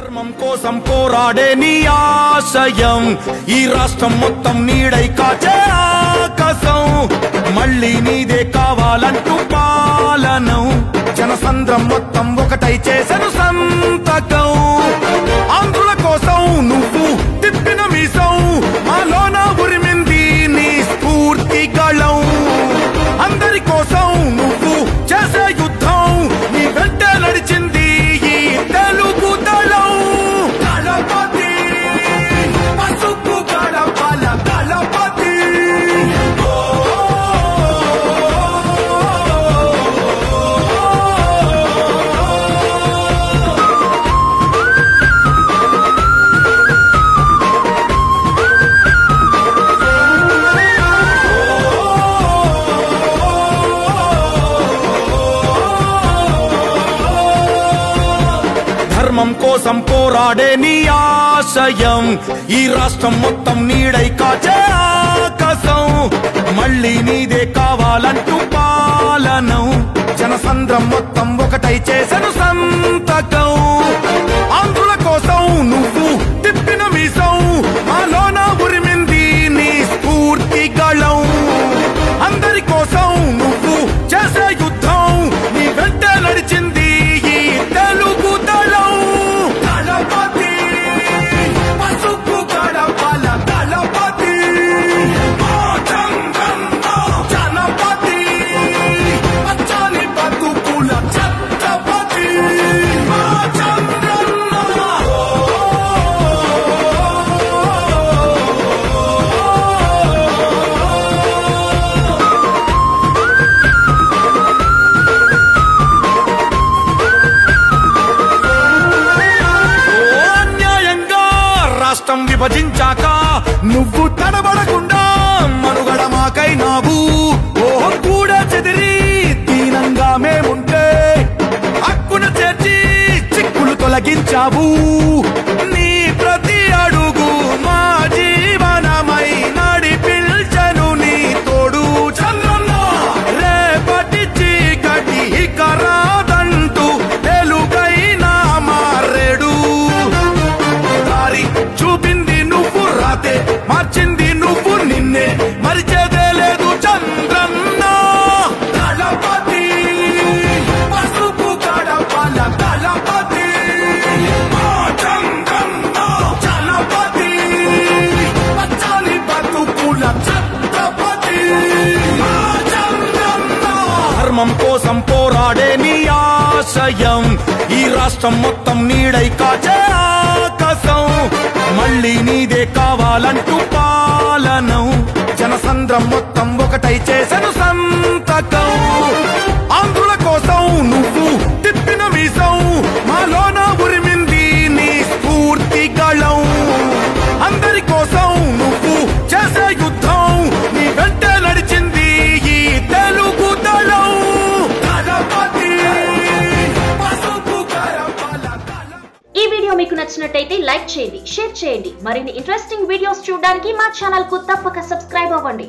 ధర్మం కోసం పోరాడే నీ ఆశయం ఈ రాష్ట్రం మొత్తం నీడై కాచే ఆకాశం మళ్ళీ నీదే కావాలంటూ పాలనం జనసంద్రం మొత్తం ఒకటై చేసెను సంతకం ఆంధ్రుల కోసం నువ్వు తిప్పిన మీసం మాలోన ఉరిమింది నీ స్ఫూర్తి గళం అందరి కోసం నువ్వు చేసే యుద్ధం నీ వెంటే నడిచింది ఈ తెలుగు దళం దళపతి పసుపు గడపల దళపతి ధర్మం కోసం పోరాడే నీ ఆశయం ఈ రాష్ట్రం మొత్తం నీడై కాచే ఆకాశం మళ్ళీ నీదే కావాలంటూ పాలనం జనసంద్రం మొత్తం ఒకటై చేసెను సంతకం ఆంధ్రుల కోసం నువ్వు తిప్పిన మీసం మాలోన ఉరిమింది నీ స్ఫూర్తి గళం అందరి కోసం నువ్వు చేసే యుద్ధం నీ వెంటే నడిచింది ఈ తెలుగు దళం దళపతి పసుపు గడపల దళపతి జనపతి పచ్చని బతుకుల ఛత్రపతి రాష్ట్రం విభజించాక నువ్వు తడబడకుండా మనుగడ మాకైనావు ఓహో కూడా చెదిరి దీనంగా మేముంటే హక్కున చేర్చి చిక్కులు తొలగించావు నీ ప్రతి అడుగు మా జీవనమై నడిపించను నీ తోడు చంద్రన్న రేపటి చీకటి కరాదంటూ తెలుగైనా మారేడు చూపింది నువ్వు రాతే మార్చింది నువ్వు నిన్నే మరిచేదే లేదు చంద్రన్న దళపతి పసుపు గడపల దళపతి చంద్రన్న జనపతి పచ్చని బతుకుల ఛత్రపతి ధర్మం కోసం పోరాడే నీ ఆశయం ఈ రాష్ట్రం మొత్తం నీడై కాచే ఆకాశం మళ్ళీ నీదే కావాలంటూ పాలనం జనసంద్రం మొత్తం ఒకటై చేసెను సంతకం ఆంధ్రుల కోసం నువ్వు తిప్పిన మీసం మాలోన ఉరిమింది నీ స్ఫూర్తి గళం అందరి కోసం నువ్వు చేసే యుద్ధం నీ వెంటే నడిచింది ఈ తెలుగు దళం దళపతి పసుపు గడపల దళం. ఈ వీడియో మీకు నచ్చినట్టయితే లైక్ చేయండి, షేర్ చేయండి. మరిన్ని ఇంట్రెస్టింగ్ వీడియోస్ చూడడానికి మా ఛానల్ కు తప్పక సబ్స్క్రైబ్ అవ్వండి.